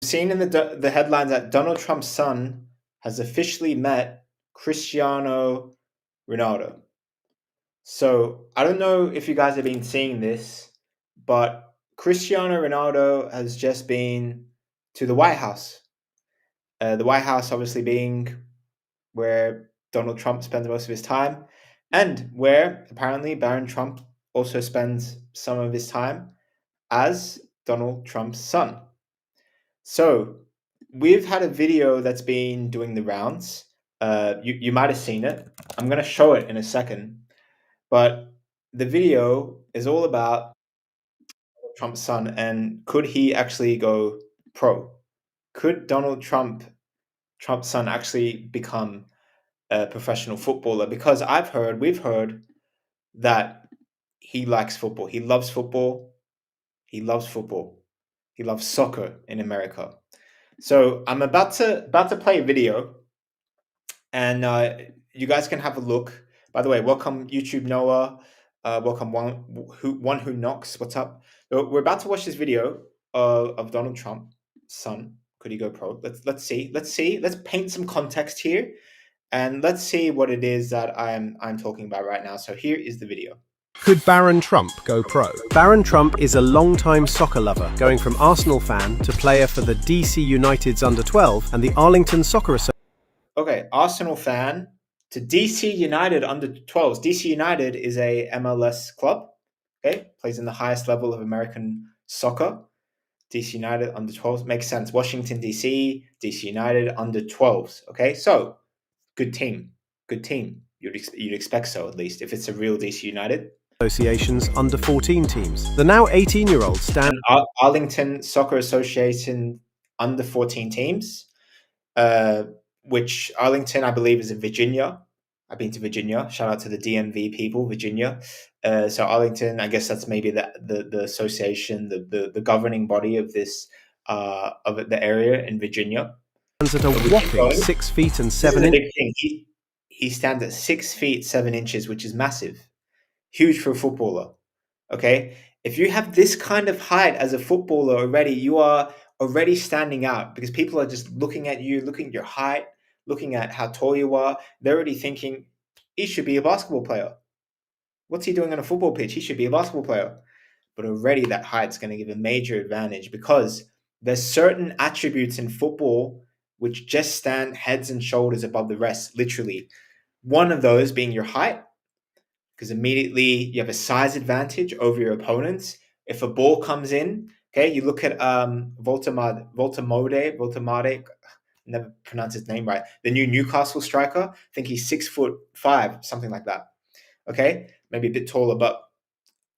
Seen in the headlines that Donald Trump's son has officially met Cristiano Ronaldo. So I don't know if you guys have been seeing this, but Cristiano Ronaldo has just been to the White House. The White House, obviously, being where Donald Trump spends most of his time, and where apparently Barron Trump also spends some of his time as Donald Trump's son. So we've had a video that's been doing the rounds. You might have seen it. I'm going to show it in a second. But the video is all about Trump's son and could he actually go pro? Could Trump's son, actually become a professional footballer? Because we've heard that he likes football. He loves football. He loves football. He loves soccer in America. So I'm about to play a video, and you guys can have a look. By the way, welcome YouTube Noah. Welcome one who knocks. What's up? We're about to watch this video of Donald Trump, son. Could he go pro? Let's see. Let's paint some context here, and let's see what it is that I'm talking about right now. So here is the video. Could Barron Trump go pro? Barron Trump is a long-time soccer lover, going from Arsenal fan to player for the DC United's under-12 and the Arlington Soccer Association. Okay, Arsenal fan to DC United under-12s. DC United is a MLS club. Okay, plays in the highest level of American soccer. DC United under-12s makes sense. Washington DC United under-12s. Okay, so good team. You'd expect so, at least, if it's a real DC United. Association's under-14 teams. The now 18-year-old stand Arlington Soccer Association under-14 teams, which Arlington, I believe, is in Virginia. I've been to Virginia. Shout out to the DMV people, Virginia. So Arlington, I guess that's maybe the association, the governing body of this of the area in Virginia. Stands at a whopping 6 feet and 7 inches. Big thing. He stands at 6 feet 7 inches, which is massive. Huge for a footballer. Okay, if you have this kind of height as a footballer already, you are already standing out because people are just looking at you, looking at your height, looking at how tall you are. They're already thinking he should be a basketball player. What's he doing on a football pitch? He should be a basketball player. But already that height's going to give a major advantage because there's certain attributes in football which just stand heads and shoulders above the rest, literally. One of those being your height, because immediately you have a size advantage over your opponents. If a ball comes in, okay, you look at Voltamade, never pronounce his name right, the new Newcastle striker. I think he's 6'5", something like that. Okay, maybe a bit taller, but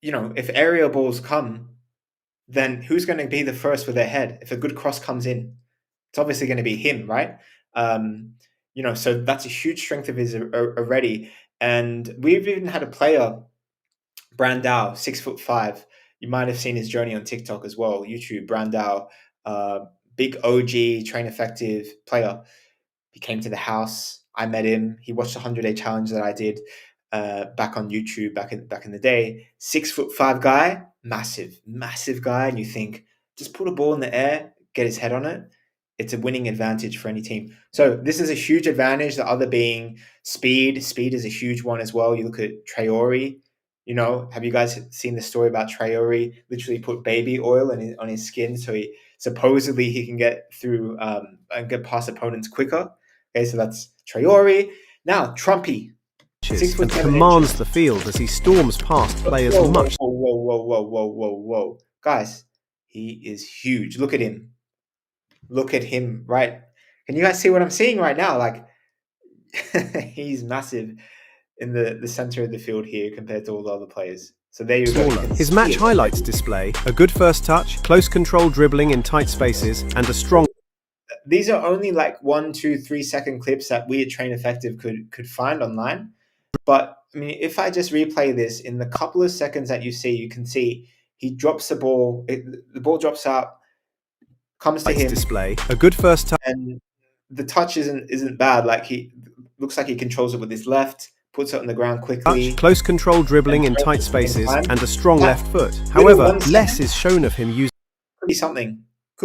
if aerial balls come, then who's going to be the first with their head? If a good cross comes in, it's obviously going to be him, right? So that's a huge strength of his already. And we've even had a player, Brandao, 6'5". You might have seen his journey on TikTok as well, YouTube. Brandao, big OG, train effective player. He came to the house. I met him. He watched the 100-day challenge that I did back on YouTube back in the day. 6'5" guy, massive guy. And you think, just put a ball in the air, get his head on it. It's a winning advantage for any team. So this is a huge advantage. The other being speed. Speed is a huge one as well. You look at Traore. Have you guys seen the story about Traore? Literally put baby oil on his skin, so he can get through and get past opponents quicker. Okay, so that's Traore. Now Trumpy, and commands the field as he storms past players much. Whoa, guys, he is huge. Look at him. Right? Can you guys see what I'm seeing right now? Like, he's massive in the center of the field here compared to all the other players. So there you go. His match highlights display a good first touch, close control dribbling in tight spaces, and a strong. These are only like 1, 2, 3 second clips that we at Train Effective could find online. But I mean, if I just replay this, in the couple of seconds that you can see he drops the ball. The ball drops out. Comes to him. Display a good first touch, and the touch isn't bad. Like, he looks like he controls it with his left, puts it on the ground quickly. Close control dribbling in tight spaces, and a strong left foot. However, less is shown of him using. Could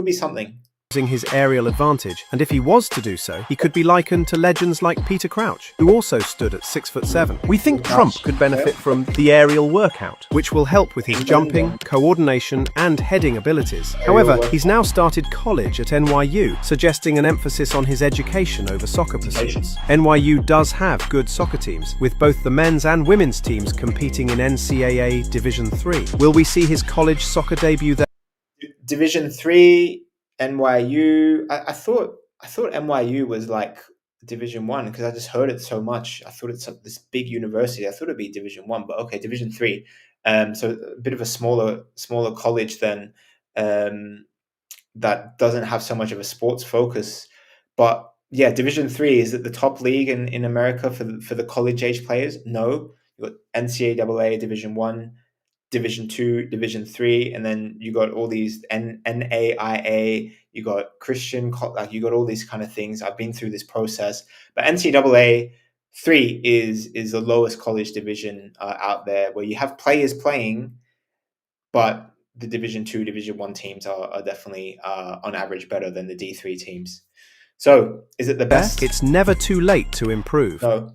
be something. using his aerial advantage, and if he was to do so, he could be likened to legends like Peter Crouch, who also stood at 6'7". We think Trump could benefit from the aerial workout, which will help with his jumping, coordination, and heading abilities. However, he's now started college at NYU, suggesting an emphasis on his education over soccer pursuits. NYU does have good soccer teams, with both the men's and women's teams competing in NCAA Division III. Will we see his college soccer debut there? Division 3, NYU. I thought NYU was like Division 1 because I just heard it so much. I thought it's this big university. I thought it'd be Division 1, but okay, Division 3. So a bit of a smaller college then, that doesn't have so much of a sports focus. But yeah, Division 3, is it the top league in America for the college age players? No. You got NCAA Division 1, Division 2, Division 3, and then you got all these NAIA, you got Christian, like you got all these kind of things. I've been through this process, but NCAA 3 is the lowest college division out there, where you have players playing, but the Division 2, Division 1 teams are definitely on average better than the D3 teams. So is it the best? It's never too late to improve. No.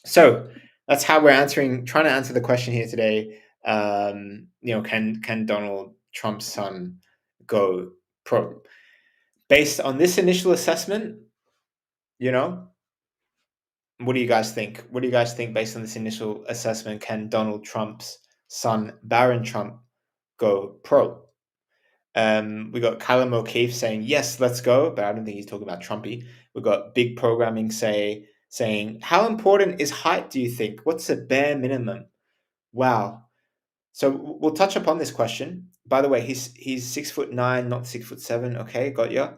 So that's how we're trying to answer the question here today. Can Donald Trump's son go pro? Based on this initial assessment, what do you guys think? What do you guys think based on this initial assessment? Can Donald Trump's son, Barron Trump, go pro? We got Callum O'Keefe saying, yes, let's go, but I don't think he's talking about Trumpy. We've got Big Programming saying, how important is height, do you think? What's the bare minimum? Wow. So we'll touch upon this question. By the way, he's 6'9", not 6'7". Okay, got ya.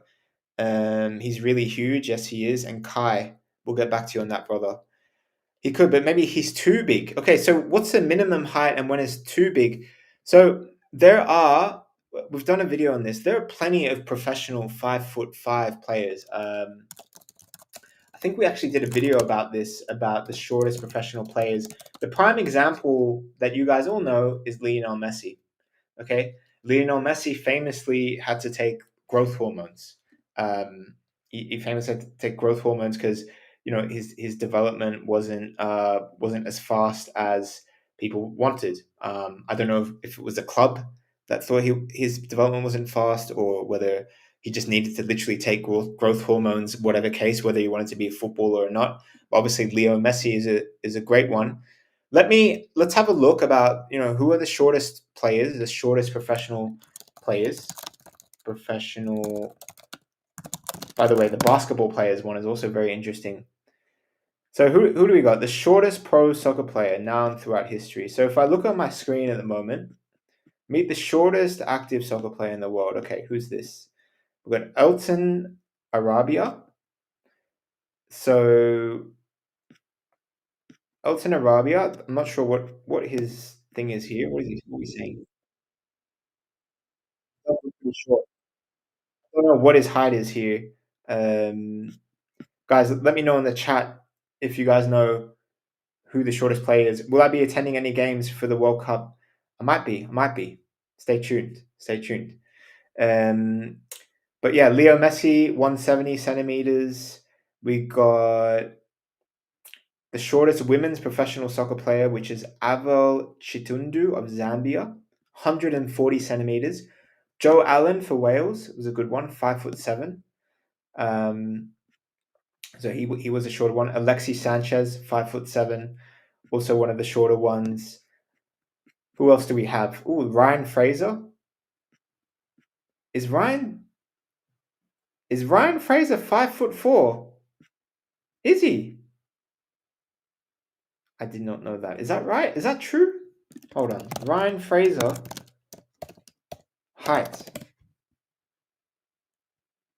He's really huge. Yes, he is. And Kai, we'll get back to you on that, brother. He could, but maybe he's too big. Okay, so what's the minimum height and when is too big? So we've done a video on this. There are plenty of professional 5'5" players. I think we actually did a video about this, about the shortest professional players. The prime example that you guys all know is Lionel Messi. Okay, Lionel Messi famously had to take growth hormones. He famously had to take growth hormones because his development wasn't as fast as people wanted. I don't know if it was a club that thought his development wasn't fast, or whether he just needed to literally take growth hormones, whatever case, whether he wanted to be a footballer or not. But obviously, Leo Messi is a great one. Let's have a look about who are the shortest players, the shortest professional players. By the way, the basketball players one is also very interesting. So who do we got? The shortest pro soccer player now and throughout history. So if I look on my screen at the moment, meet the shortest active soccer player in the world. Okay, who's this? We've got Elton Arabia. So Elton Arabia, I'm not sure what his thing is here. What is he saying? Pretty short. I don't know what his height is here. Guys, let me know in the chat if you guys know who the shortest player is. Will I be attending any games for the World Cup? I might be. Stay tuned. But yeah, Leo Messi, 170 centimeters. We got the shortest women's professional soccer player, which is Avel Chitundu of Zambia, 140 centimeters. Joe Allen for Wales was a good one, 5'7". So he was a shorter one. Alexis Sanchez, 5'7", also one of the shorter ones. Who else do we have? Ooh, Ryan Fraser. Is Ryan Fraser 5'4"? Is he? I did not know that. Is that right? Is that true? Hold on. Ryan Fraser height.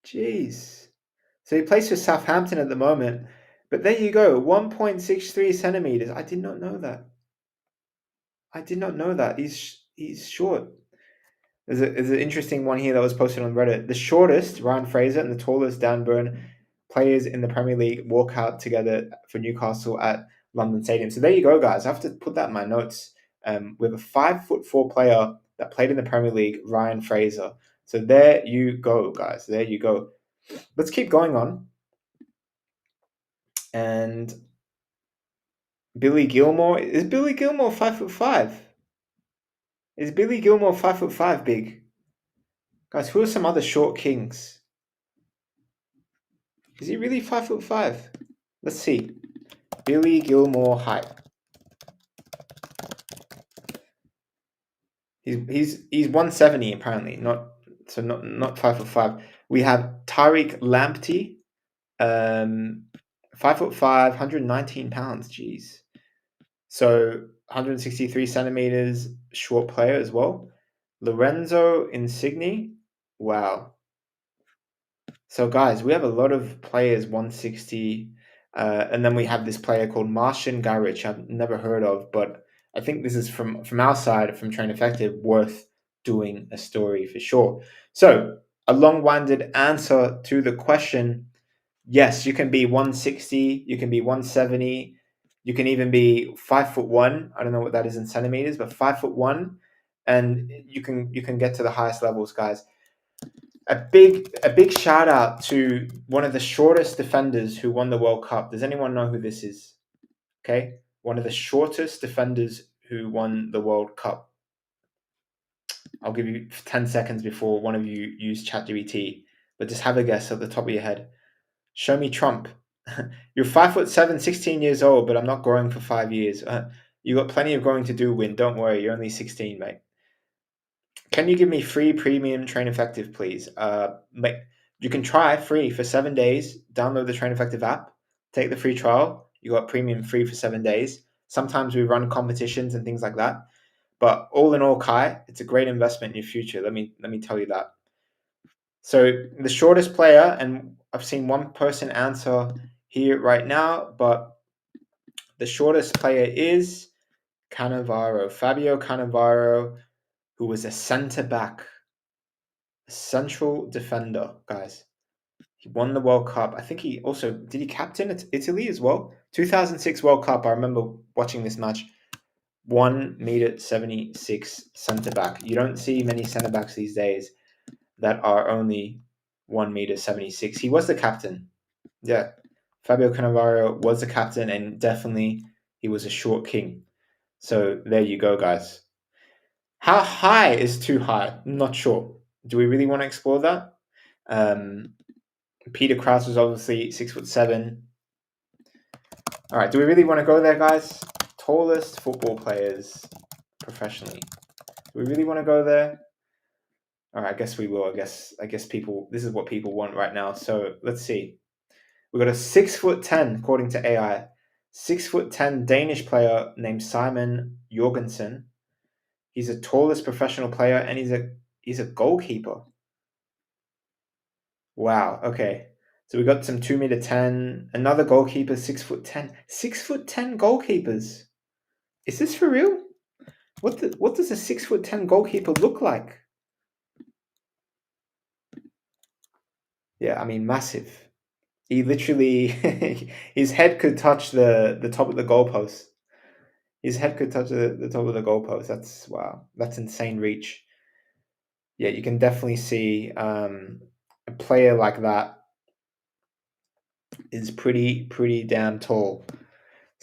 Jeez. So he plays for Southampton at the moment. But there you go, 1.63 centimeters. I did not know that. He's short. There's an interesting one here that was posted on Reddit. The shortest, Ryan Fraser, and the tallest, Dan Burn, players in the Premier League walk out together for Newcastle at London Stadium. So there you go, guys. I have to put that in my notes. We have a 5'4" player that played in the Premier League, Ryan Fraser. So there you go, guys. There you go. Let's keep going on. And Billy Gilmore, is Billy Gilmore 5'5"? Is Billy Gilmore 5'5" big? Guys, who are some other short kings? Is he really 5'5"? Let's see. Billy Gilmore height. He's 170 apparently, not 5'5". We have Tariq Lamptey, 5'5", 119 pounds. Jeez. So 163 centimeters, short player as well. Lorenzo Insigne, wow. So guys, we have a lot of players 160, and then we have this player called Martian Garrich. I've never heard of, but I think this is from our side, from Train Effective, worth doing a story for sure. So a long-winded answer to the question: yes, you can be 160, you can be 170, you can even be 5'1". I don't know what that is in centimeters, but 5'1", and you can get to the highest levels, guys. A big shout out to one of the shortest defenders who won the World Cup. Does anyone know who this is? Okay, one of the shortest defenders who won the World Cup. I'll give you 10 seconds before one of you use ChatGPT, but just have a guess at the top of your head. Show me Trump. You're 5'7", 16 years old, but I'm not growing for 5 years. You got plenty of growing to do, Win. Don't worry, you're only 16, mate. Can you give me free premium Train Effective, please? You can try free for 7 days. Download the Train Effective app. Take the free trial. You got premium free for 7 days. Sometimes we run competitions and things like that. But all in all, Kai, it's a great investment in your future. Let me tell you that. So the shortest player, and I've seen one person answer here right now, but the shortest player is Cannavaro, Fabio Cannavaro, who was a centre back, a central defender, guys. He won the World Cup. I think he also did he captain Italy as well. 2006 World Cup. I remember watching this match. 1 meter 76 centre back. You don't see many centre backs these days that are only 1 meter 76. He was the captain. Yeah, Fabio Cannavaro was the captain, and definitely he was a short king. So there you go, guys. How high is too high? I'm not sure. Do we really want to explore that? Peter Crouch was obviously 6'7". All right, do we really want to go there, guys? Tallest football players professionally. Do we really want to go there? All right, I guess we will. I guess people. This is what people want right now. So let's see. We got a 6'10", according to AI. 6'10" Danish player named Simon Jorgensen. He's the tallest professional player, and he's a goalkeeper. Wow. Okay. So we got some 2 meter 10. Another goalkeeper, 6'10". 6'10" goalkeepers. Is this for real? What does a 6'10" goalkeeper look like? Yeah, I mean massive. He literally his head could touch the top of the goalpost. His head could touch the top of the goalpost. That's wow. That's insane reach. Yeah, you can definitely see a player like that is pretty damn tall.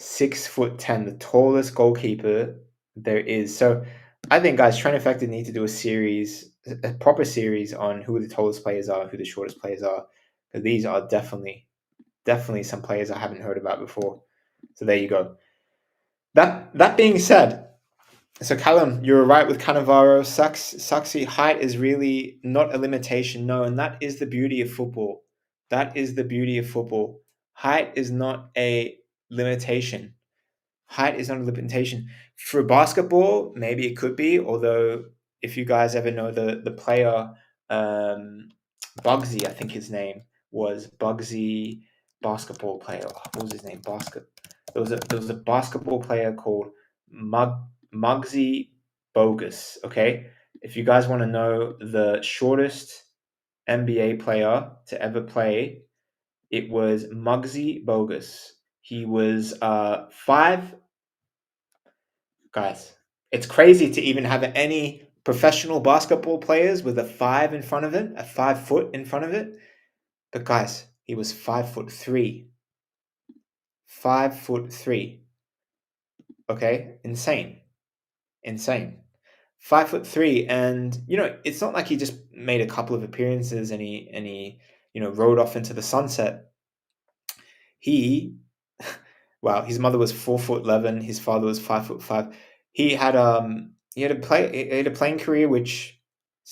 6'10", the tallest goalkeeper there is. So I think, guys, Train Effective need to do a proper series on who the tallest players are, who the shortest players are. Because these are definitely some players I haven't heard about before. So there you go. That being said, so Callum, you're right with Cannavaro. Saxy height is really not a limitation, no, and that is the beauty of football. That is the beauty of football. Height is not a limitation. Height is not a limitation. For basketball, maybe it could be, although if you guys ever know the player Bugsy, I think his name was Bugsy, basketball player. Oh, what was his name? There was a basketball player called Muggsy Bogus. Okay, if you guys want to know the shortest NBA player to ever play, it was Muggsy Bogus. He was five. Guys, it's crazy to even have any professional basketball players with a 5 in front of it, a 5 foot in front of it. But guys, he was 5'3". 5'3". Okay, insane, insane. 5'3", and it's not like he just made a couple of appearances and he rode off into the sunset. He, wow, his mother was 4'11", his father was 5'5". He had a playing career which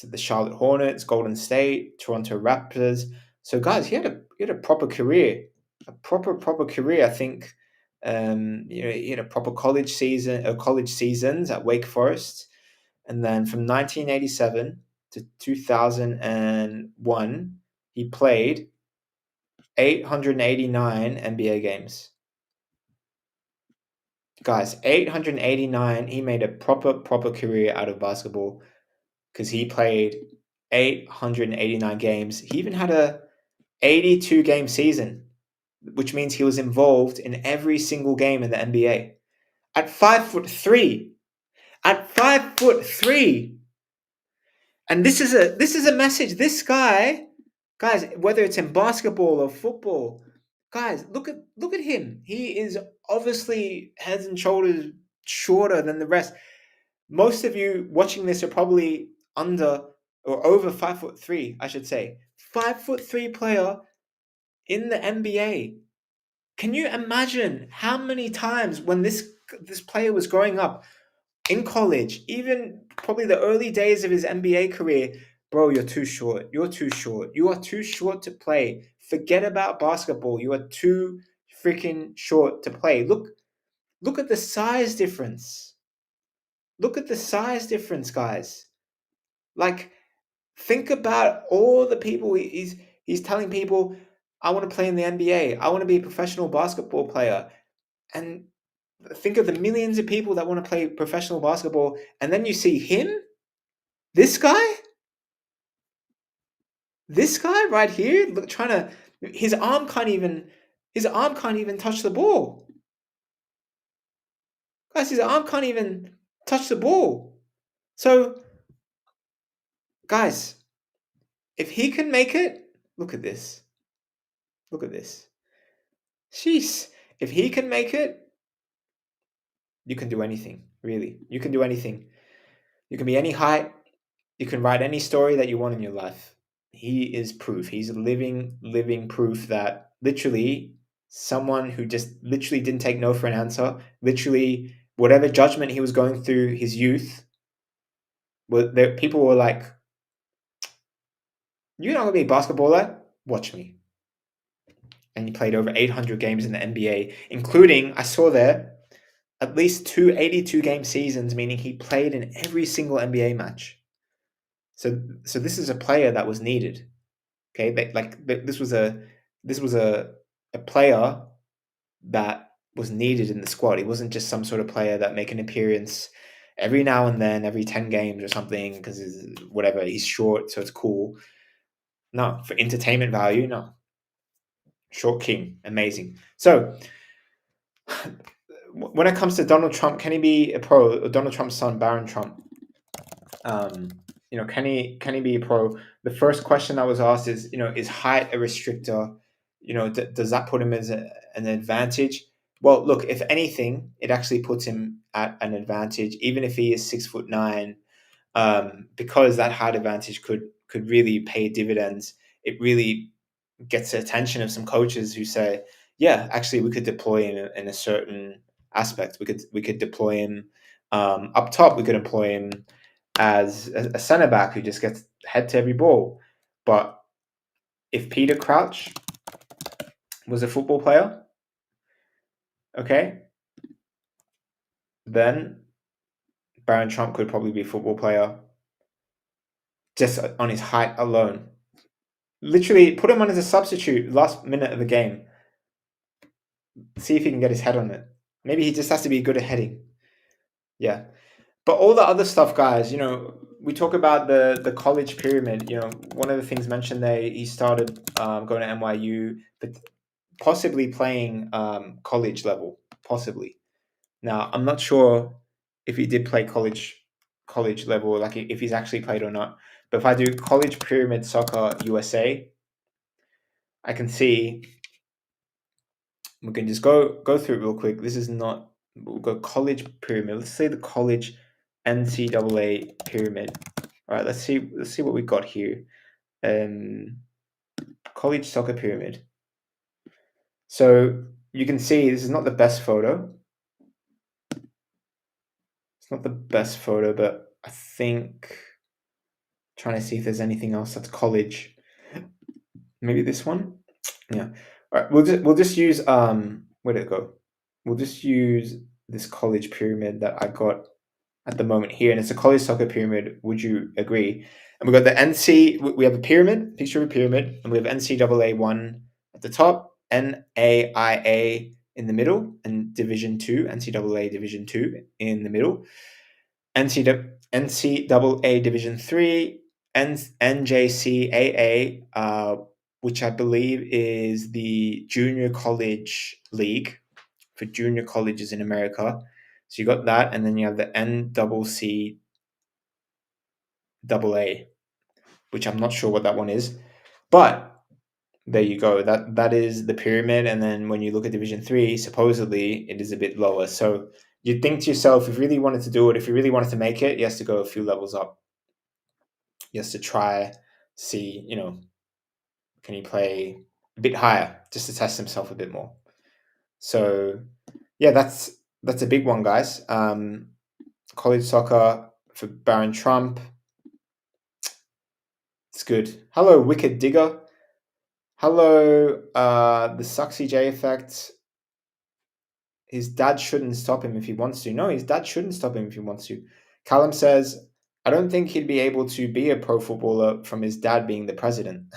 the Charlotte Hornets, Golden State, Toronto Raptors. So guys, he had a proper career, a proper career. I think he had a proper college seasons at Wake Forest, and then from 1987 to 2001, he played 889 NBA games. Guys, 889. He made a proper career out of basketball because he played 889 games. He even had a 82 game season, which means he was involved in every single game in the NBA. At 5'3". At 5'3". And this is a message. This guy, guys, whether it's in basketball or football, guys, look at him. He is obviously heads and shoulders shorter than the rest. Most of you watching this are probably under or over 5'3", I should say. 5'3" player in the NBA. Can you imagine how many times when this player was growing up in college, even probably the early days of his NBA career, bro, you're too short. You're too short. You are too short to play. Forget about basketball. You are too freaking short to play. Look at the size difference. Look at the size difference, guys. Like, think about all the people he's telling people, I want to play in the NBA. I want to be a professional basketball player. And think of the millions of people that want to play professional basketball, and then you see him, this guy, right here, look, trying to, his arm can't even touch the ball. Guys, his arm can't even touch the ball. So, guys, if he can make it, look at this. Look at this. Jeez. If he can make it, you can do anything, really. You can do anything. You can be any height. You can write any story that you want in your life. He is proof. He's living proof that literally someone who just literally didn't take no for an answer, literally whatever judgment he was going through his youth, people were like, you're not going to be a basketballer? Watch me. And he played over 800 games in the NBA, including, I saw there, at least two 82-game seasons, meaning he played in every single NBA match. So this is a player that was needed. Okay, this was a player that was needed in the squad. He wasn't just some sort of player that make an appearance every now and then, every 10 games or something, because whatever, he's short, so it's cool. No, for entertainment value, no. Short king, amazing. So when it comes to Donald Trump, can he be a pro? Donald Trump's son, Barron Trump. Can he be a pro? The first question that was asked is, is height a restrictor? Does that put him as an advantage? Well, look, if anything, it actually puts him at an advantage, even if he is 6'9", because that height advantage could really pay dividends. It really gets the attention of some coaches who say, yeah, actually, we could deploy him in a certain aspect. We could deploy him up top. We could employ him as a centre back who just gets head to every ball. But if Peter Crouch was a football player, okay, then Barron Trump could probably be a football player just on his height alone. Literally, put him on as a substitute last minute of the game. See if he can get his head on it. Maybe he just has to be good at heading. Yeah. But all the other stuff, guys, we talk about the college pyramid. One of the things mentioned there, he started going to NYU, but possibly playing college level, possibly. Now, I'm not sure if he did play college college level, like if he's actually played or not. But if I do college pyramid soccer USA, I can see we can just go through it real quick. This is not. We'll go college pyramid. Let's say the college NCAA pyramid. All right, let's see what we got here. College soccer pyramid. So you can see this is not the best photo. It's not the best photo, but I think trying to see if there's anything else that's college. Maybe this one. Yeah. All right. We'll just use where did it go? We'll just use this college pyramid that I got at the moment here, and it's a college soccer pyramid. Would you agree? And we got the NC. We have a pyramid, picture of a pyramid, and we have NCAA one at the top, NAIA in the middle, and Division Two, NCAA Division Two in the middle, NCAA Division Three, NJCAA, which I believe is the junior college league for junior colleges in America. So you got that, and then you have the NCCAA, which I'm not sure what that one is, but there you go. That is the pyramid, and then when you look at Division Three, supposedly it is a bit lower. So you think to yourself, if you really wanted to do it, if you really wanted to make it, he has to go a few levels up. He has to try, see, can he play a bit higher just to test himself a bit more. So yeah, that's a big one, guys. College soccer for Barron Trump. It's good. Hello, Wicked Digger. Hello, the Suxy J effect. His dad shouldn't stop him if he wants to. No, his dad shouldn't stop him if he wants to. Callum says, I don't think he'd be able to be a pro footballer from his dad being the president.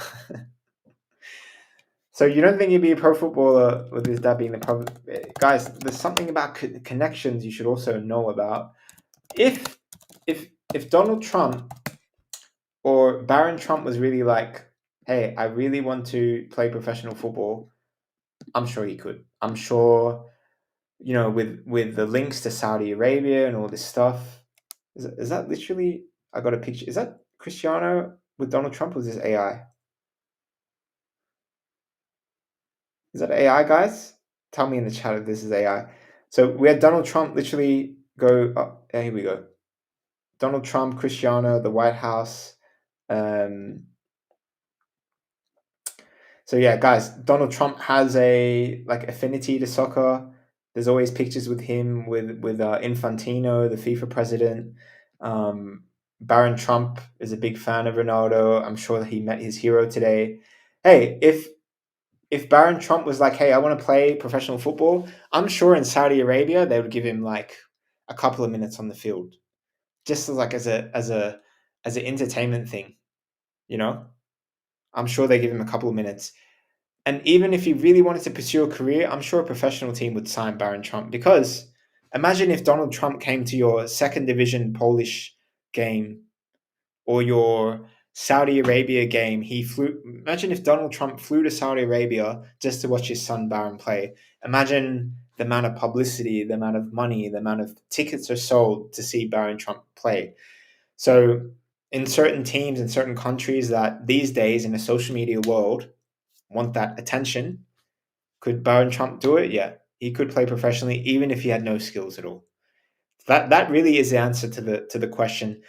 So you don't think he'd be a pro footballer with his dad being the president? Guys, there's something about connections you should also know about. If Donald Trump or Barron Trump was really like, hey, I really want to play professional football, I'm sure he could. I'm sure, with the links to Saudi Arabia and all this stuff. Is that literally? I got a picture. Is that Cristiano with Donald Trump? Or is this AI? Is that AI, guys? Tell me in the chat if this is AI. So we had Donald Trump literally go. Oh, yeah, here we go. Donald Trump, Cristiano, the White House. So yeah, guys, Donald Trump has a affinity to soccer. There's always pictures with him with Infantino, the FIFA president. Barron Trump is a big fan of Ronaldo. I'm sure that he met his hero today. Hey, if Barron Trump was like, hey, I want to play professional football, I'm sure in Saudi Arabia they would give him like a couple of minutes on the field, just as an entertainment thing, you know. I'm sure they give him a couple of minutes. And even if he really wanted to pursue a career, I'm sure a professional team would sign Barron Trump, because imagine if Donald Trump came to your second division Polish game or your Saudi Arabia game. Imagine if Donald Trump flew to Saudi Arabia just to watch his son Barron play. Imagine the amount of publicity, the amount of money, the amount of tickets are sold to see Barron Trump play. So in certain teams, in certain countries that these days in a social media world want that attention, could Barron Trump do it? Yeah, he could play professionally even if he had no skills at all. That really is the answer to the question.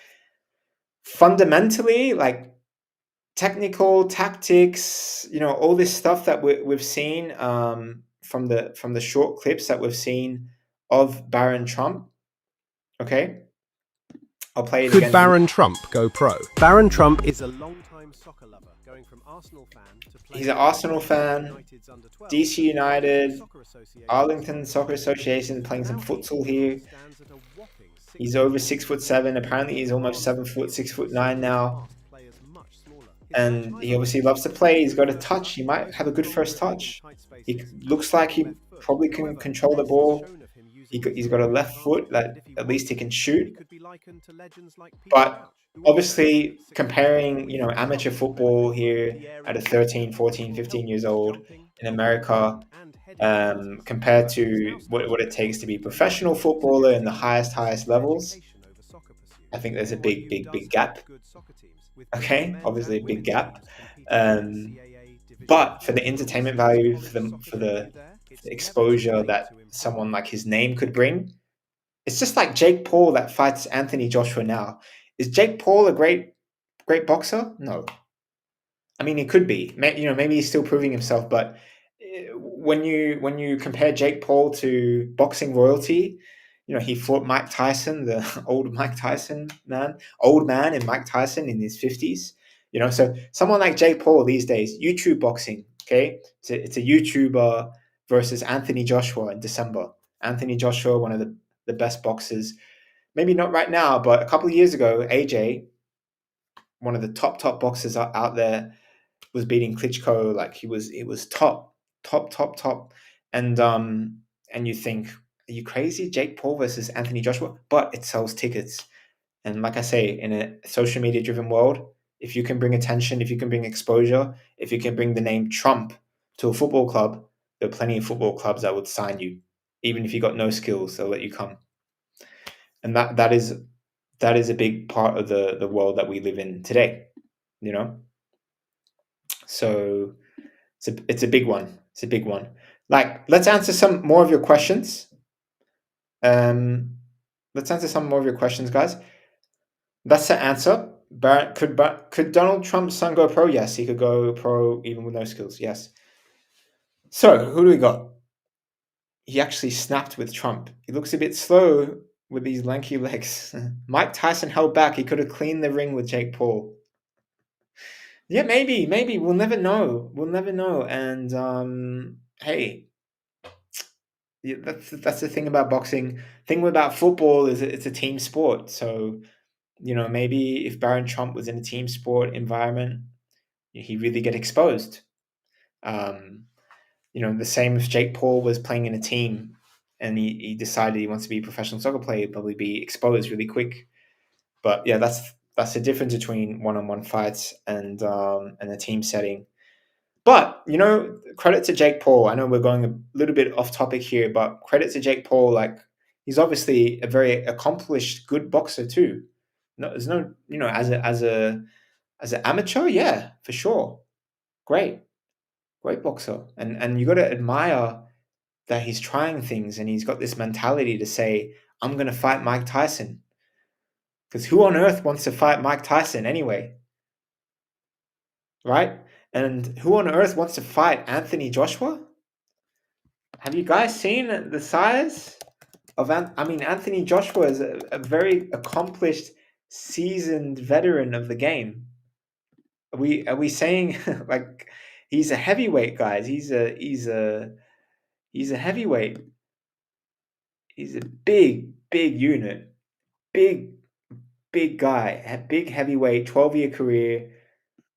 Fundamentally, like technical tactics, all this stuff that we've seen from the short clips that we've seen of Barron Trump. Okay, I'll play it again. Could Barron Trump go pro? Barron Trump is a long-time soccer lover, going from Arsenal fan to player. He's an Arsenal fan, DC United, Arlington Soccer Association, playing some futsal here. He's over 6'7". Apparently, he's almost 7 foot, 6'9" now. And he obviously loves to play. He's got a touch. He might have a good first touch. He looks like he probably can control the ball. He's got a left foot that at least he can shoot. But obviously, comparing, amateur football here at a 13, 14, 15 years old in America, compared to what it takes to be a professional footballer in the highest levels, I think there's a big, NYU big, does big have gap. good soccer teams, with both Okay, men's obviously and a big women's gap. teams competing in Um, NCAA Division but for Four. the But entertainment also, with value, college soccer for for you there, the it's never too exposure late that to improve. someone like his name could bring, it's just like Jake Paul that fights Anthony Joshua now. Is Jake Paul a great boxer? No. I mean, he could be. Maybe he's still proving himself. But when you compare Jake Paul to boxing royalty, he fought Mike Tyson, the old man in Mike Tyson in his 50s. So someone like Jake Paul these days, YouTube boxing. Okay, it's a YouTuber versus Anthony Joshua in December. Anthony Joshua, one of the best boxers. Maybe not right now, but a couple of years ago, AJ, one of the top boxers out there, was beating Klitschko. Like it was top, and you think, are you crazy? Jake Paul versus Anthony Joshua, but it sells tickets. And like I say, in a social media driven world, if you can bring attention, if you can bring exposure, if you can bring the name Trump to a football club, there are plenty of football clubs that would sign you, even if you got no skills, they'll let you come. And that is a big part of the world that we live in today. You know, so it's a big one. It's a big one. Like, let's answer some more of your questions. Um, let's answer some more of your questions, guys. That's the answer. Could Donald Trump's son go pro? Yes, he could go pro even with no skills. Yes. So who do we got? He actually snapped with Trump. He looks a bit slow with these lanky legs. Mike Tyson held back. He could have cleaned the ring with Jake Paul. Yeah, maybe we'll never know. We'll never know. And hey, yeah, that's the thing about boxing. Thing about football is it's a team sport. So maybe if Barron Trump was in a team sport environment, he really get exposed. Um, the same if Jake Paul was playing in a team and he decided he wants to be a professional soccer player, he'd probably be exposed really quick. But yeah, that's the difference between one-on-one fights and a team setting. But credit to Jake Paul. I know we're going a little bit off topic here, but credit to Jake Paul. Like, he's obviously a very accomplished, good boxer too. No, there's no, as an amateur, yeah, for sure, great boxer, and you got to admire that he's trying things and he's got this mentality to say, I'm going to fight Mike Tyson. Because who on earth wants to fight Mike Tyson anyway, right? And who on earth wants to fight Anthony Joshua? Have you guys seen the size of Anthony Joshua is a very accomplished, seasoned veteran of the game. Are we saying like he's a heavyweight, guys? He's a heavyweight. He's a big unit, big big guy, big heavyweight, 12-year career.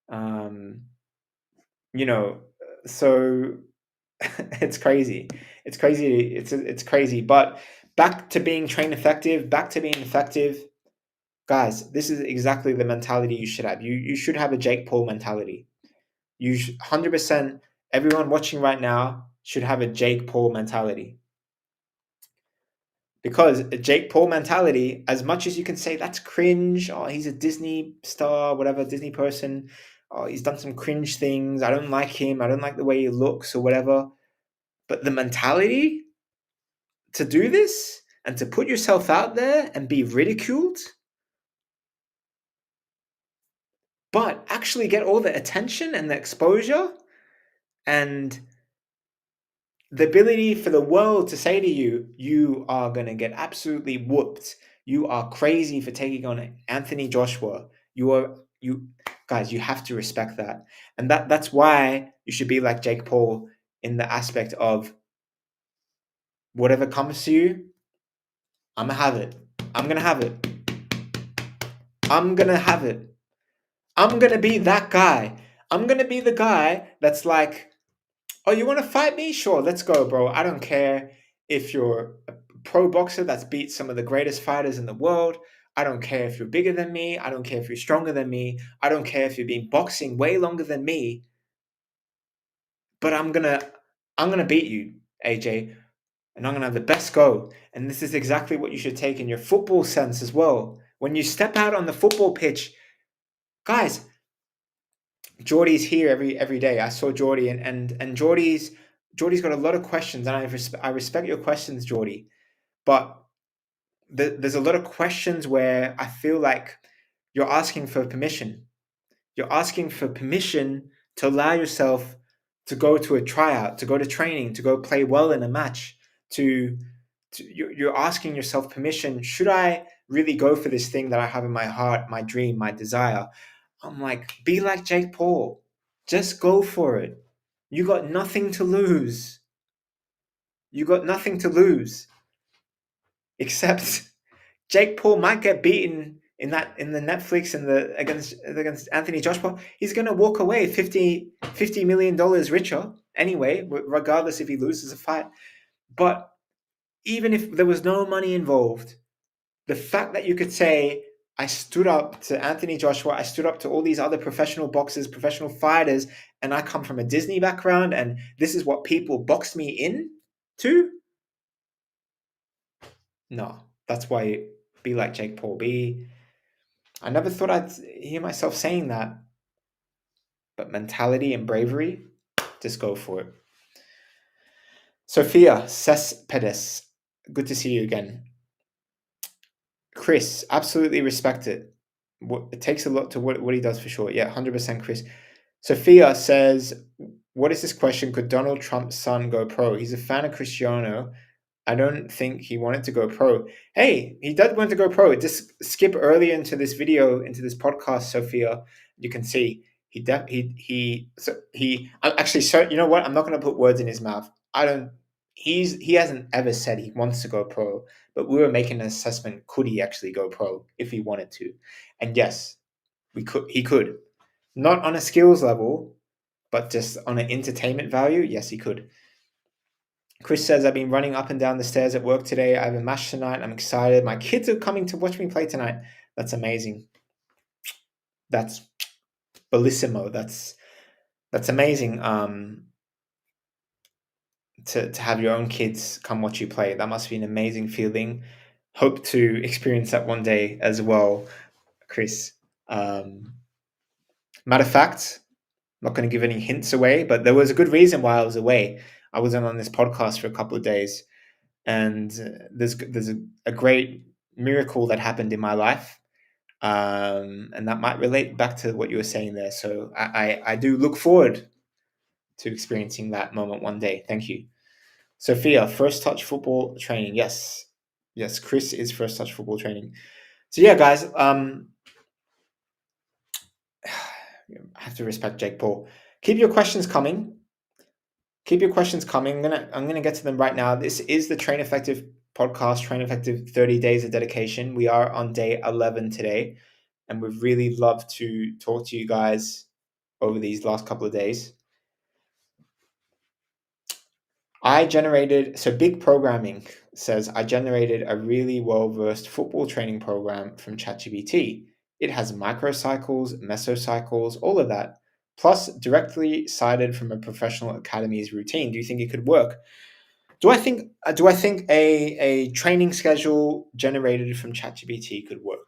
Um, you know, so it's crazy. It's crazy. It's crazy. But back to being train effective. Back to being effective, guys. This is exactly the mentality you should have. You should have a Jake Paul mentality. 100%. Everyone watching right now should have a Jake Paul mentality. Because a Jake Paul mentality, as much as you can say that's cringe, oh, he's a Disney star, whatever, Disney person, oh, he's done some cringe things, I don't like him, I don't like the way he looks or whatever. But the mentality to do this and to put yourself out there and be ridiculed, but actually get all the attention and the exposure and the ability for the world to say to you, you are going to get absolutely whooped. You are crazy for taking on Anthony Joshua. You guys, you have to respect that. And that's why you should be like Jake Paul in the aspect of whatever comes to you, I'm going to have it. I'm going to have it. I'm going to have it. I'm going to be that guy. I'm going to be the guy that's like, oh, you want to fight me? Sure, let's go, bro. I don't care if you're a pro boxer that's beat some of the greatest fighters in the world. I don't care if you're bigger than me. I don't care if you're stronger than me. I don't care if you've been boxing way longer than me. But I'm gonna beat you, AJ, and I'm gonna have the best go. And this is exactly what you should take in your football sense as well. When you step out on the football pitch, guys, Geordie's here every day. I saw Geordie, and Geordie's got a lot of questions, and I respect your questions, Geordie. But there's a lot of questions where I feel like you're asking for permission. You're asking for permission to allow yourself to go to a tryout, to go to training, to go play well in a match. To, you're asking yourself permission. Should I really go for this thing that I have in my heart, my dream, my desire? I'm like, be like Jake Paul. Just go for it. You got nothing to lose. You got nothing to lose except Jake Paul might get beaten in the Netflix and the against Anthony Joshua. He's going to walk away $50 million richer anyway, regardless if he loses a fight. But even if there was no money involved, the fact that you could say, I stood up to Anthony Joshua, I stood up to all these other professional boxers, professional fighters, and I come from a Disney background, and this is what people boxed me in to. No, that's why be like Jake Paul. I never thought I'd hear myself saying that, but mentality and bravery, just go for it. Sophia Cespedes, good to see you again. Chris, absolutely respect it. It takes a lot to what he does for sure. Yeah, 100% Chris. Sophia says, what is this question? Could Donald Trump's son go pro? He's a fan of Cristiano. I don't think he wanted to go pro. Hey, he did want to go pro. Just skip earlier into this video, into this podcast, Sophia. You can see actually. So you know what? I'm not going to put words in his mouth. I don't. He hasn't ever said he wants to go pro, but we were making an assessment. Could he actually go pro if he wanted to? And yes, we could. He could. Not on a skills level, but just on an entertainment value. Yes, he could. Chris says, I've been running up and down the stairs at work today. I have a match tonight. I'm excited. My kids are coming to watch me play tonight. That's amazing. That's bellissimo. That's amazing. To have your own kids come watch you play. That must be an amazing feeling. Hope to experience that one day as well, Chris. Matter of fact, I'm not going to give any hints away, but there was a good reason why I was away. I wasn't on this podcast for a couple of days. And there's a great miracle that happened in my life, and that might relate back to what you were saying there. So I do look forward to experiencing that moment one day. Thank you, Sophia. First touch football training. Yes, Chris is first touch football training. So yeah, guys, I have to respect Jake Paul. Keep your questions coming. Keep your questions coming. I'm gonna get to them right now. This is the Train Effective podcast, Train Effective 30 Days of Dedication. We are on day 11 today, and we'd really love to talk to you guys over these last couple of days. Big Programming says, I generated a really well-versed football training program from ChatGPT. It has microcycles, mesocycles, all of that, plus directly cited from a professional academy's routine. Do you think it could work? Do I think a training schedule generated from ChatGPT could work?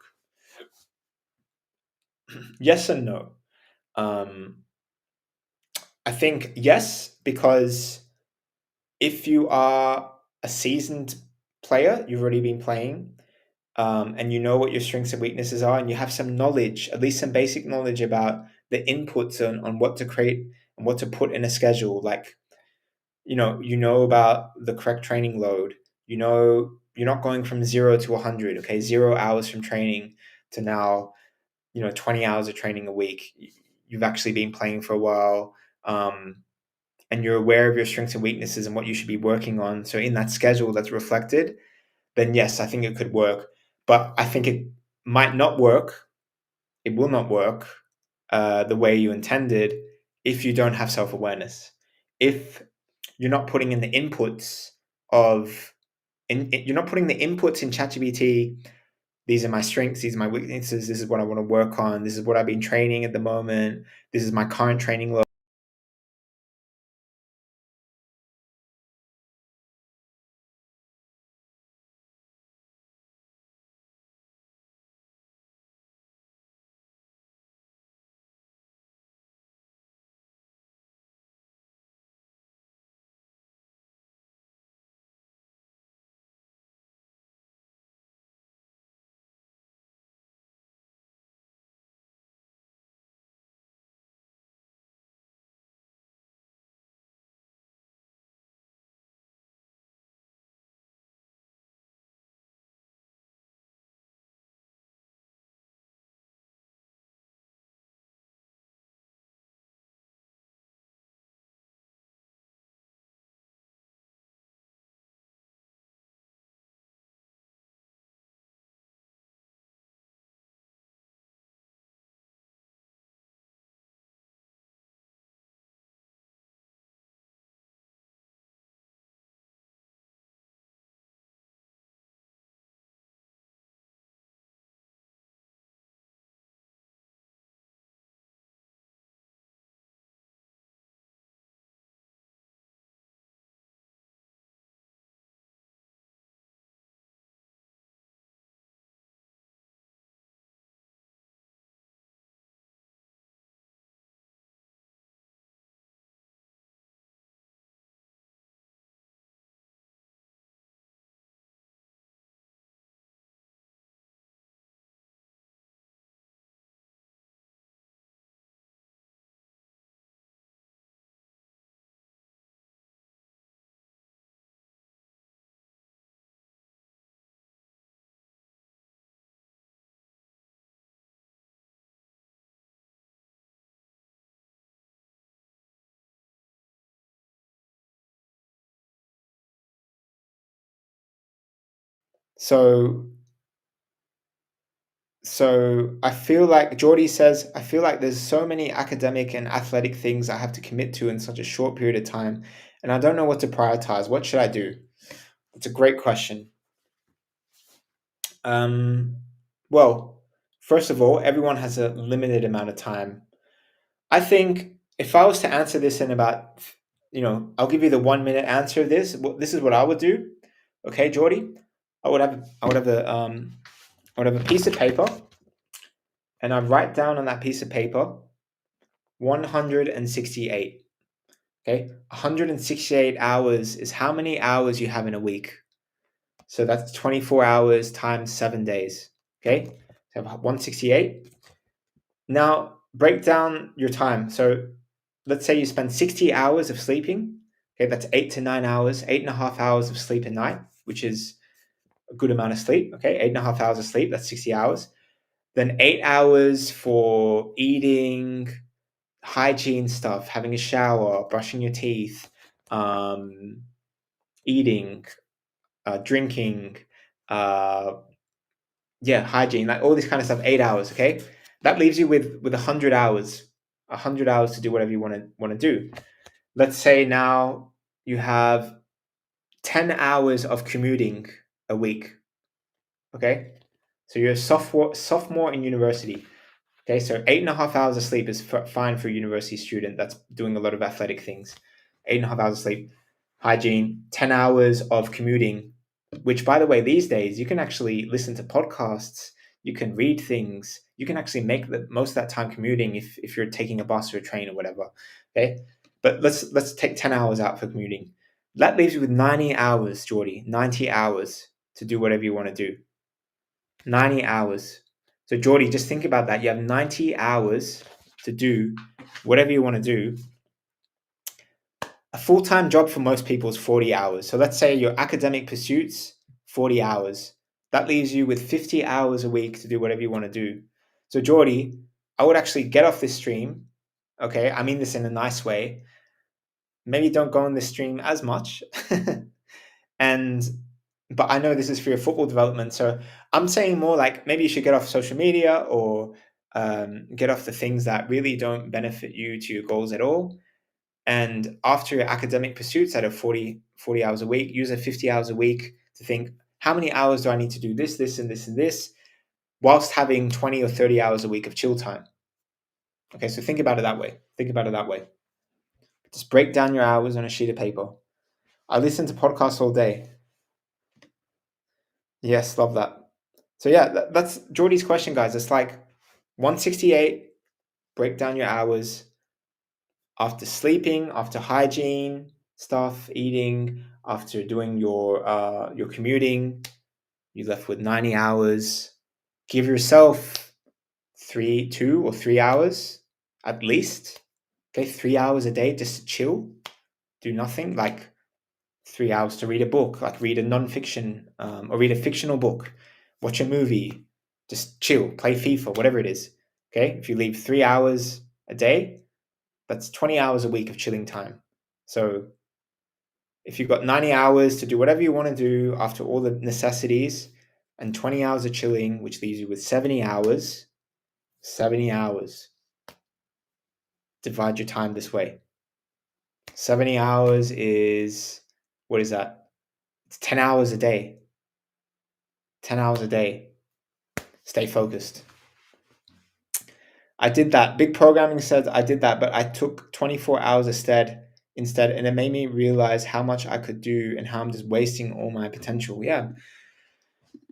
Yes and no. I think yes, because if you are a seasoned player, you've already been playing, and you know what your strengths and weaknesses are, and you have some knowledge, at least some basic knowledge about the inputs on what to create and what to put in a schedule. Like, you know about the correct training load. You know, you're not going from 0 to 100. Okay, 0 hours from training to now, 20 hours of training a week. You've actually been playing for a while. And you're aware of your strengths and weaknesses and what you should be working on. So in that schedule that's reflected, then yes, I think it could work. But I think it might not work. It will not work the way you intended if you don't have self-awareness. If you're not putting in the inputs you're not putting the inputs in ChatGPT. These are my strengths. These are my weaknesses. This is what I want to work on. This is what I've been training at the moment. This is my current training load. So I feel like Geordie says, I feel like there's so many academic and athletic things I have to commit to in such a short period of time, and I don't know what to prioritize. What should I do? It's a great question. Um, well, first of all, everyone has a limited amount of time. I think if I was to answer this in about, I'll give you the 1 minute answer of this. This is what I would do. Okay, Geordie, I would have a piece of paper, and I'd write down on that piece of paper 168. Okay, 168 hours is how many hours you have in a week. So that's 24 hours times 7 days. Okay, so 168. Now break down your time. So let's say you spend 60 hours of sleeping. Okay, that's 8 to 9 hours, 8.5 hours of sleep a night, which is a good amount of sleep. Okay, 8.5 hours of sleep, that's 60 hours. Then 8 hours for eating, hygiene stuff, having a shower, brushing your teeth, eating, drinking, uh, hygiene, like all this kind of stuff. 8 hours, okay. That leaves you with 100 hours, 100 hours to do whatever you want to do. Let's say now you have 10 hours of commuting a week. Okay, so you're a sophomore in university. Okay, so 8.5 hours of sleep is fine for a university student that's doing a lot of athletic things. 8.5 hours of sleep, hygiene, 10 hours of commuting, which, by the way, these days you can actually listen to podcasts, you can read things, you can actually make the most of that time commuting if you're taking a bus or a train or whatever. Okay, but let's take 10 hours out for commuting. That leaves you with 90 hours, Geordie, 90 hours to do whatever you want to do. 90 hours. So, Geordie, just think about that. You have 90 hours to do whatever you want to do. A full time job for most people is 40 hours. So, let's say your academic pursuits, 40 hours. That leaves you with 50 hours a week to do whatever you want to do. So, Geordie, I would actually get off this stream. Okay, I mean this in a nice way. Maybe don't go on this stream as much. and but I know this is for your football development, so I'm saying more like maybe you should get off social media or get off the things that really don't benefit you to your goals at all. And after your academic pursuits that are 40 hours a week, use a 50 hours a week to think, how many hours do I need to do this, and this, and this, whilst having 20 or 30 hours a week of chill time. Okay, so think about it that way. Think about it that way. Just break down your hours on a sheet of paper. I listen to podcasts all day. Yes, love that. So yeah, that's Geordie's question, guys. It's like 168, break down your hours after sleeping, after hygiene stuff, eating, after doing your commuting, you're left with 90 hours. Give yourself 2 or 3 hours at least. Okay, 3 hours a day just to chill, do nothing. Like 3 hours to read a book, like read a non-fiction or read a fictional book, watch a movie, just chill, play FIFA, whatever it is. Okay, if you leave 3 hours a day, that's 20 hours a week of chilling time. So if you've got 90 hours to do whatever you want to do after all the necessities and 20 hours of chilling, which leaves you with 70 hours, 70 hours, divide your time this way. 70 hours is, what is that? It's 10 hours a day. 10 hours a day. Stay focused. I did that. Big Programming said I did that, but I took 24 hours instead, and it made me realize how much I could do and how I'm just wasting all my potential. Yeah.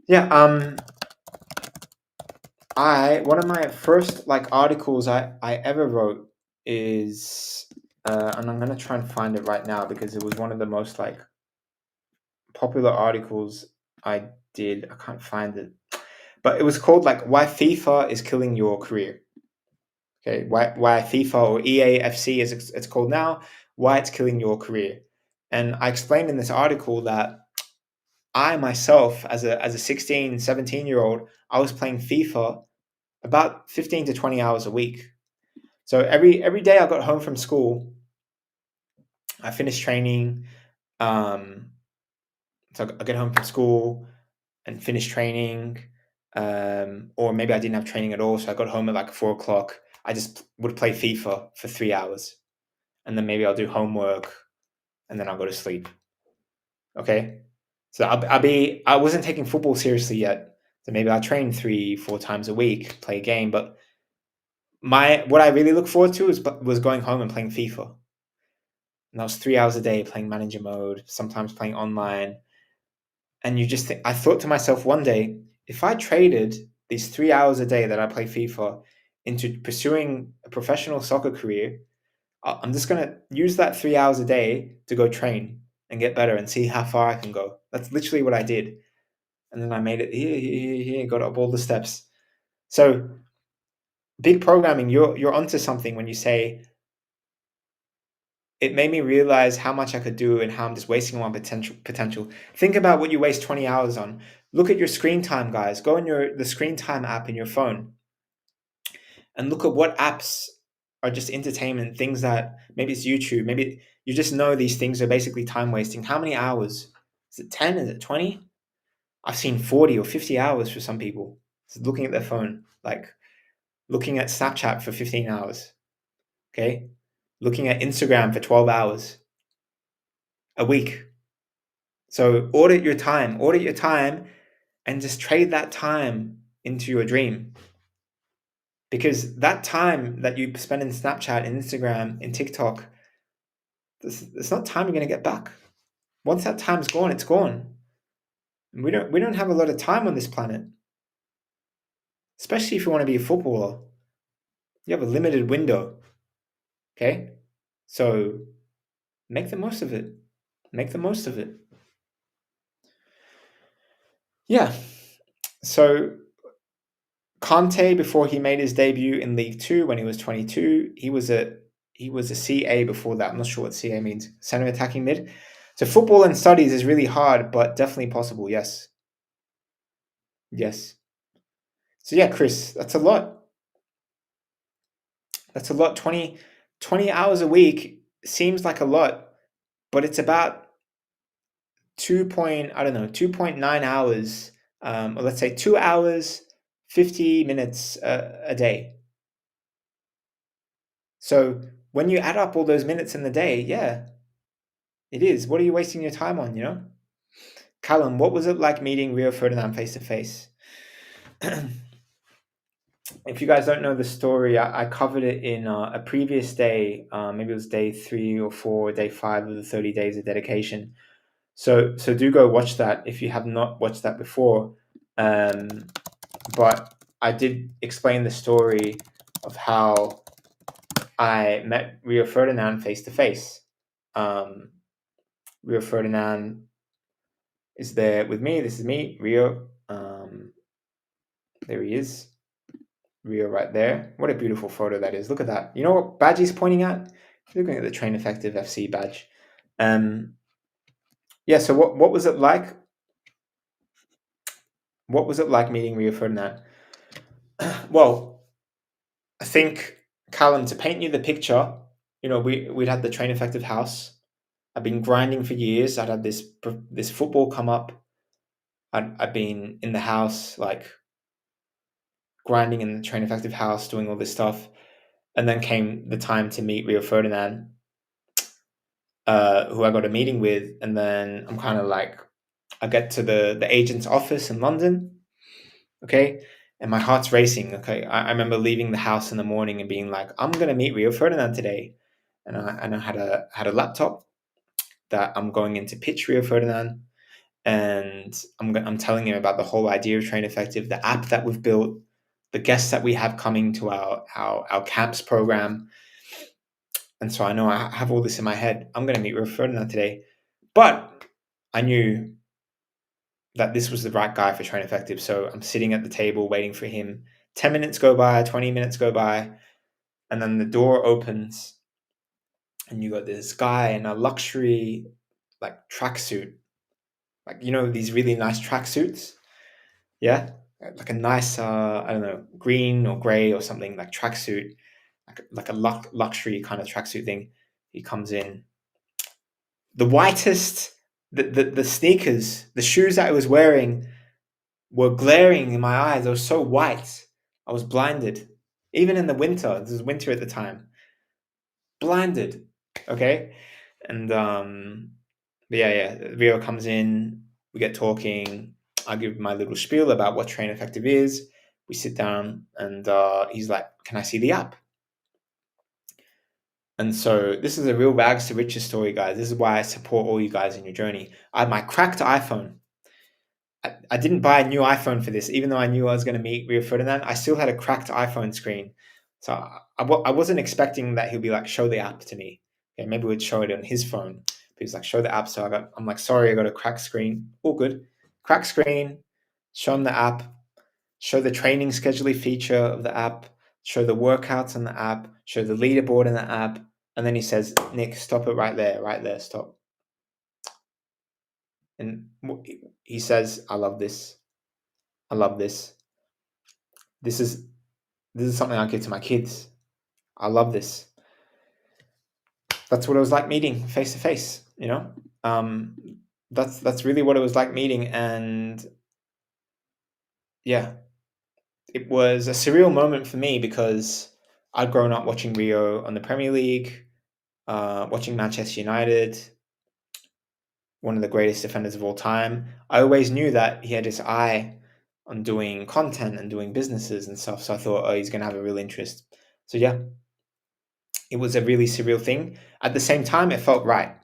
Yeah, one of my first like articles I ever wrote is and I'm gonna try and find it right now because it was one of the most like popular articles I did. I can't find it. But it was called like Why FIFA is Killing Your Career. Okay, why FIFA or EAFC as it's called now, why it's killing your career. And I explained in this article that I myself, as a 16, 17-year-old, I was playing FIFA about 15 to 20 hours a week. So every day I got home from school, I finished training, so I get home from school, and finish training, or maybe I didn't have training at all, so I got home at like 4 o'clock. I just would play FIFA for 3 hours, and then maybe I'll do homework, and then I'll go to sleep. Okay, so I wasn't taking football seriously yet. So maybe I'll train 3, 4 times a week, play a game. But what I really look forward to was going home and playing FIFA. And that was 3 hours a day playing manager mode, sometimes playing online. And you just think, I thought to myself one day, if I traded these 3 hours a day that I play FIFA into pursuing a professional soccer career, I'm just going to use that 3 hours a day to go train and get better and see how far I can go. That's literally what I did. And then I made it here, got up all the steps. So big programming, you're onto something when you say it made me realize how much I could do and how I'm just wasting my potential. Think about what you waste 20 hours on. Look at your screen time, guys. Go on the screen time app in your phone and look at what apps are just entertainment, things that maybe it's YouTube, maybe you just know these things are basically time wasting. How many hours? Is it 10? Is it 20? I've seen 40 or 50 hours for some people. Just looking at their phone, like looking at Snapchat for 15 hours. Okay? Looking at Instagram for 12 hours a week. So audit your time, and just trade that time into your dream. Because that time that you spend in Snapchat and Instagram and TikTok, it's not time you're going to get back. Once that time's gone, it's gone. And we don't have a lot of time on this planet. Especially if you want to be a footballer. You have a limited window. Okay? So make the most of it. Make the most of it. Yeah. So Conte, before he made his debut in League Two when he was 22, he was a CA before that. I'm not sure what CA means. Center attacking mid. So football and studies is really hard, but definitely possible. Yes. Yes. So yeah, Chris, that's a lot. That's a lot. 20 hours a week seems like a lot, but it's about 2.9 hours, or let's say 2 hours, 50 minutes a day. So when you add up all those minutes in the day, yeah, it is. What are you wasting your time on, you know? Callum, what was it like meeting Rio Ferdinand face to face? If you guys don't know the story, I covered it in a previous day. Maybe it was day 3 or 4, day 5 of the 30 days of dedication. So do go watch that if you have not watched that before. But I did explain the story of how I met Rio Ferdinand face to face. Rio Ferdinand is there with me. This is me, Rio. There he is. Rio right there. What a beautiful photo that is. Look at that. You know what badge he's pointing at? He's looking at the Train Effective FC badge. Yeah, so what was it like? What was it like meeting Rio Ferdinand? Well, I think, Callum, to paint you the picture, we'd had the Train Effective house. I've been grinding for years. I'd had this football come up. I'd been in the house, like grinding in the Train Effective house, doing all this stuff. And then came the time to meet Rio Ferdinand, who I got a meeting with. And then I'm kind of like, I get to the agent's office in London, okay? And my heart's racing, okay? I remember leaving the house in the morning and being like, I'm going to meet Rio Ferdinand today. And I had a laptop that I'm going in to pitch Rio Ferdinand. And I'm telling him about the whole idea of Train Effective, the app that we've built, the guests that we have coming to our camps program. And so I know I have all this in my head. I'm going to meet Rio Ferdinand today. But I knew that this was the right guy for Train Effective. So I'm sitting at the table waiting for him. 10 minutes go by, 20 minutes go by, and then the door opens and you got this guy in a luxury like tracksuit. Like, these really nice tracksuits. Yeah. Like a nice, I don't know, green or gray or something, like tracksuit, like a luxury kind of tracksuit thing. He comes in. The whitest, the sneakers, the shoes that I was wearing, were glaring in my eyes. They were so white. I was blinded. Even in the winter, this was winter at the time. Blinded. Okay? And but yeah, Rio comes in, we get talking, I give my little spiel about what Train Effective is. We sit down and he's like, "Can I see the app?" And so this is a real rags to riches story, guys. This is why I support all you guys in your journey. I had my cracked iPhone. I didn't buy a new iPhone for this, even though I knew I was going to meet Rio Ferdinand. I still had a cracked iPhone screen. So I wasn't expecting that he'll be like, "Show the app to me." Okay, maybe we'd show it on his phone. But he was like, "Show the app." So I'm like, "Sorry, I got a cracked screen." All good. Cracked screen, show him the app, show the training scheduling feature of the app, show the workouts on the app, show the leaderboard in the app. And then he says, "Nick, stop it right there, stop." And he says, "I love this. I love this. This is something I give to my kids. I love this." That's what it was like meeting face to face, you know? Um, that's really what it was like meeting. And yeah, it was a surreal moment for me because I'd grown up watching Rio on the Premier League, watching Manchester United, one of the greatest defenders of all time. I always knew that he had his eye on doing content and doing businesses and stuff. So I thought, oh, he's going to have a real interest. So yeah, it was a really surreal thing. At the same time, it felt right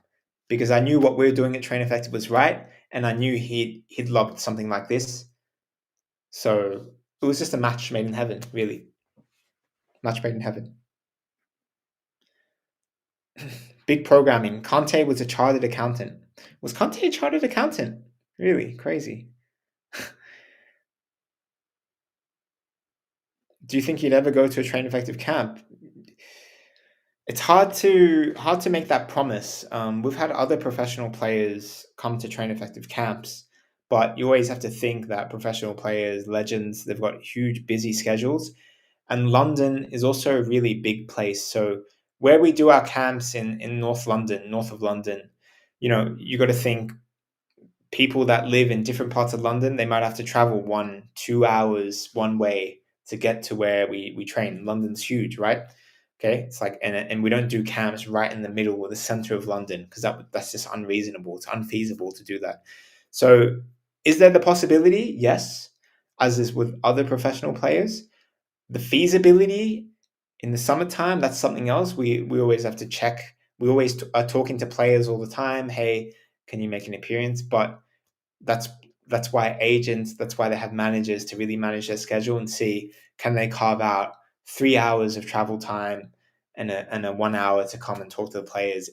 because I knew what we were doing at Train Effective was right, and I knew he'd loved something like this. So it was just a match made in heaven, really. Match made in heaven. Big programming. Conte was a chartered accountant. Was Conte a chartered accountant? Really crazy. Do you think he'd ever go to a Train Effective camp? It's hard to make that promise. We've had other professional players come to Train Effective camps, but you always have to think that professional players, legends, they've got huge busy schedules, and London is also a really big place. So where we do our camps in North London, north of London, you got to think people that live in different parts of London, they might have to travel 1-2 hours one way to get to where we train. London's huge, right? Okay, it's like, and we don't do camps right in the middle or the center of London because that's just unreasonable. It's unfeasible to do that. So, is there the possibility? Yes, as is with other professional players. The feasibility in the summertime, that's something else. We always have to check. We always are talking to players all the time. Hey, can you make an appearance? But that's that's why agents, that's why they have managers to really manage their schedule and see, can they carve out 3 hours of travel time and a 1 hour to come and talk to the players.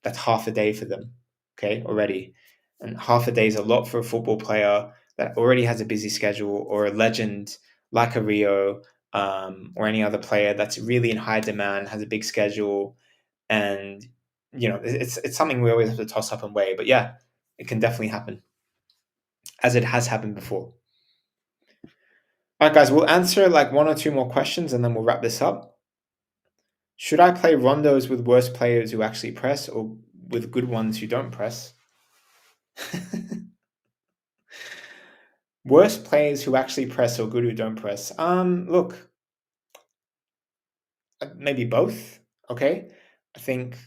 That's half a day for them, okay, already. And half a day is a lot for a football player that already has a busy schedule, or a legend like a Rio, or any other player that's really in high demand, has a big schedule. And it's something we always have to toss up and weigh. But yeah, it can definitely happen, as it has happened before. All right, guys, we'll answer like one or two more questions and then we'll wrap this up. Should I play rondos with worse players who actually press, or with good ones who don't press? Worse players who actually press or good who don't press? Look, maybe both. Okay, I think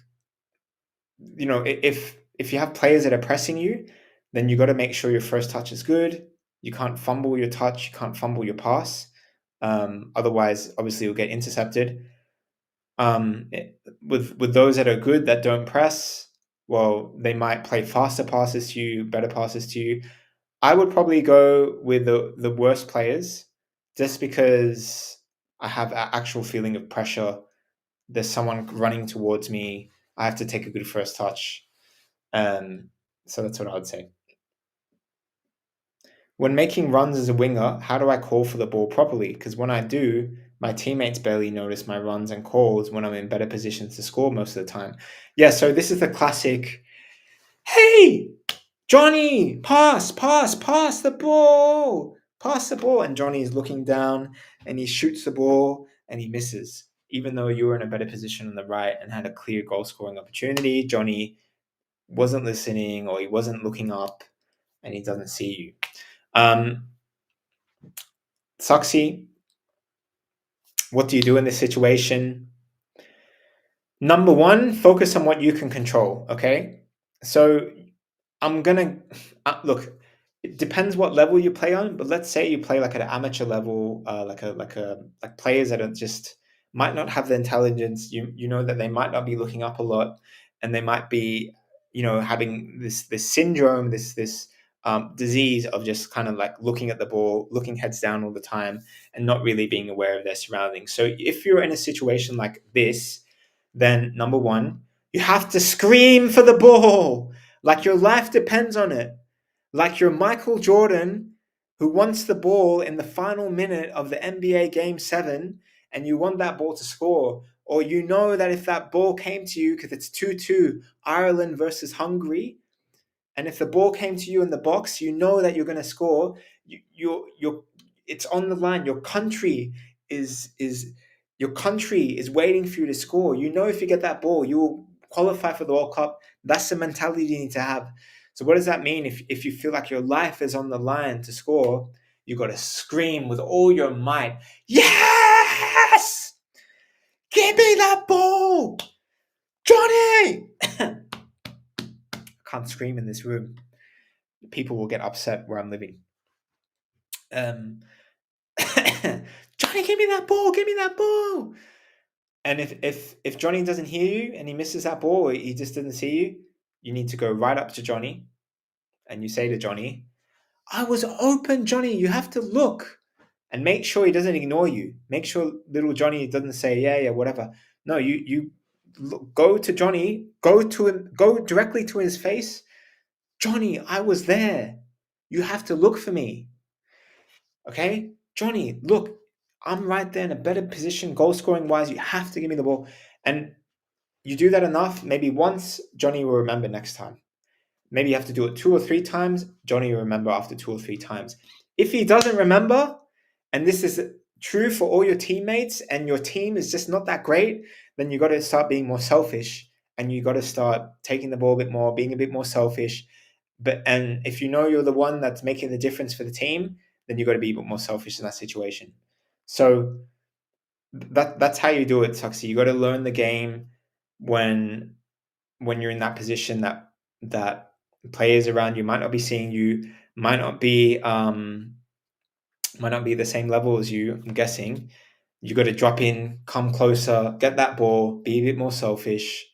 if you have players that are pressing you, then you got to make sure your first touch is good. You can't fumble your touch. You can't fumble your pass. Otherwise, obviously, you'll get intercepted. With those that are good that don't press, well, they might play faster passes to you, better passes to you. I would probably go with the worst players, just because I have an actual feeling of pressure. There's someone running towards me. I have to take a good first touch. So that's what I would say. When making runs as a winger, how do I call for the ball properly? Because when I do, my teammates barely notice my runs and calls when I'm in better positions to score most of the time. Yeah, so this is the classic, "Hey, Johnny, pass the ball, pass the ball." And Johnny's looking down and he shoots the ball and he misses. Even though you were in a better position on the right and had a clear goal scoring opportunity, Johnny wasn't listening, or he wasn't looking up, and he doesn't see you. Um, Soxy, what do you do in this situation? Number one, focus on what you can control, okay? So I'm gonna look. It depends what level you play on, but let's say you play like at an amateur level, like players that are just might not have the intelligence. You know that they might not be looking up a lot, and they might be having this syndrome, this disease of just kind of like looking at the ball, looking heads down all the time, and not really being aware of their surroundings. So if you're in a situation like this, then number one, you have to scream for the ball like your life depends on it. Like you're Michael Jordan who wants the ball in the final minute of the NBA Game 7 and you want that ball to score. Or you know that if that ball came to you, because it's 2-2, Ireland versus Hungary, and if the ball came to you in the box, you know that you're going to score. You're it's on the line. Your country is waiting for you to score. You know, if you get that ball, you will qualify for the World Cup. That's the mentality you need to have. So what does that mean? If you feel like your life is on the line to score, you got to scream with all your might. Yes! Give me that ball! Johnny! I can't scream in this room. People will get upset where I'm living. Johnny, give me that ball! Give me that ball! And if Johnny doesn't hear you and he misses that ball, or he just didn't see you, you need to go right up to Johnny and you say to Johnny, "I was open, Johnny. You have to look." And make sure he doesn't ignore you. Make sure little Johnny doesn't say, "Yeah, whatever." No, you go to Johnny, go to him, go directly to his face. "Johnny, I was there. You have to look for me. Okay? Johnny, look, I'm right there in a better position, goal scoring wise. You have to give me the ball." And you do that enough, maybe once, Johnny will remember next time. Maybe you have to do it 2 or 3 times, Johnny will remember after 2 or 3 times. If he doesn't remember, and this is true for all your teammates, and your team is just not that great, then you got to start being more selfish, and you got to start taking the ball a bit more, being a bit more selfish. And if you know you're the one that's making the difference for the team, then you got to be a bit more selfish in that situation. So that's how you do it, Tuxie. You got to learn the game when you're in that position that players around you might not be seeing you, might not be the same level as you. I'm guessing you got to drop in, come closer, get that ball, be a bit more selfish,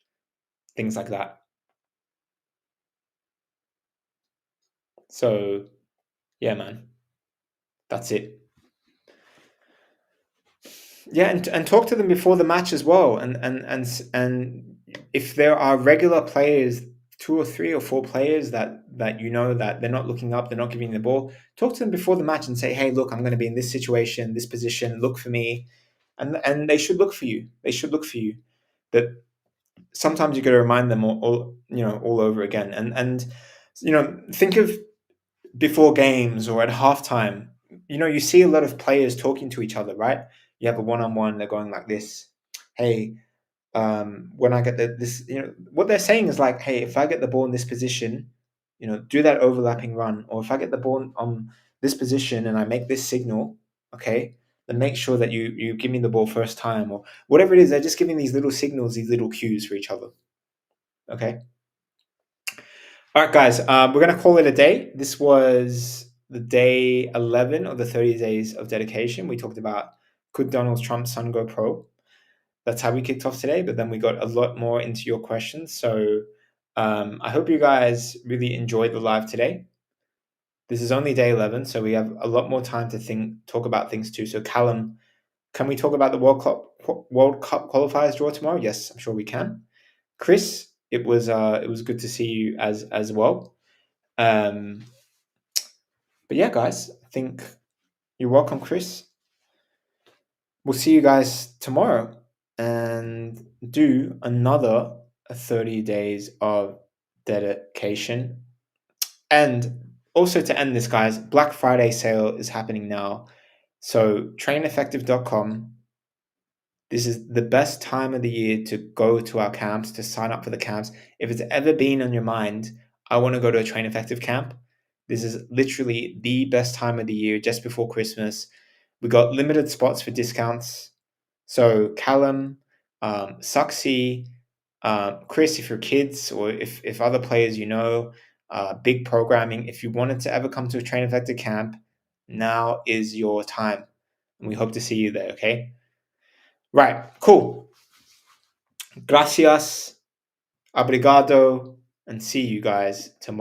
things like that. So yeah, man, that's it. Yeah, and talk to them before the match as well. And if there are regular players, 2 or 3 or 4 players that you know that they're not looking up, they're not giving you the ball, talk to them before the match and say, "Hey, look, I'm going to be in this situation, this position. Look for me," and they should look for you. They should look for you. But sometimes you got to remind them all over again. And think of before games or at halftime. You see a lot of players talking to each other, right? You have a one-on-one, they're going like this. "Hey, when I get this," what they're saying is like, "Hey, if I get the ball in this position, do that overlapping run. Or if I get the ball on this position and I make this signal, okay, then make sure that you give me the ball first time," or whatever it is. They're just giving these little signals, these little cues for each other. Okay. All right, guys, we're going to call it a day. This was the day 11 of the 30 days of dedication. We talked about, could Donald Trump's son go pro? That's how we kicked off today, but then we got a lot more into your questions. So I hope you guys really enjoyed the live today. This is only day 11, so we have a lot more time to talk about things too. So Callum, can we talk about the World Cup qualifiers draw tomorrow? Yes, I'm sure we can. Chris, it was good to see you as well. But yeah, guys, I think you're welcome, Chris. We'll see you guys tomorrow and do another 30 days of dedication. And also to end this, guys, Black Friday sale is happening now. So traineffective.com. This is the best time of the year to go to our camps, to sign up for the camps. If it's ever been on your mind, I want to go to a Train Effective camp, this is literally the best time of the year, just before Christmas. We got limited spots for discounts. So Callum, Suxy, Chris, if you're kids or if other players big programming, if you wanted to ever come to a Train Effector camp, now is your time. And we hope to see you there, okay? Right, cool. Gracias, obrigado, and see you guys tomorrow.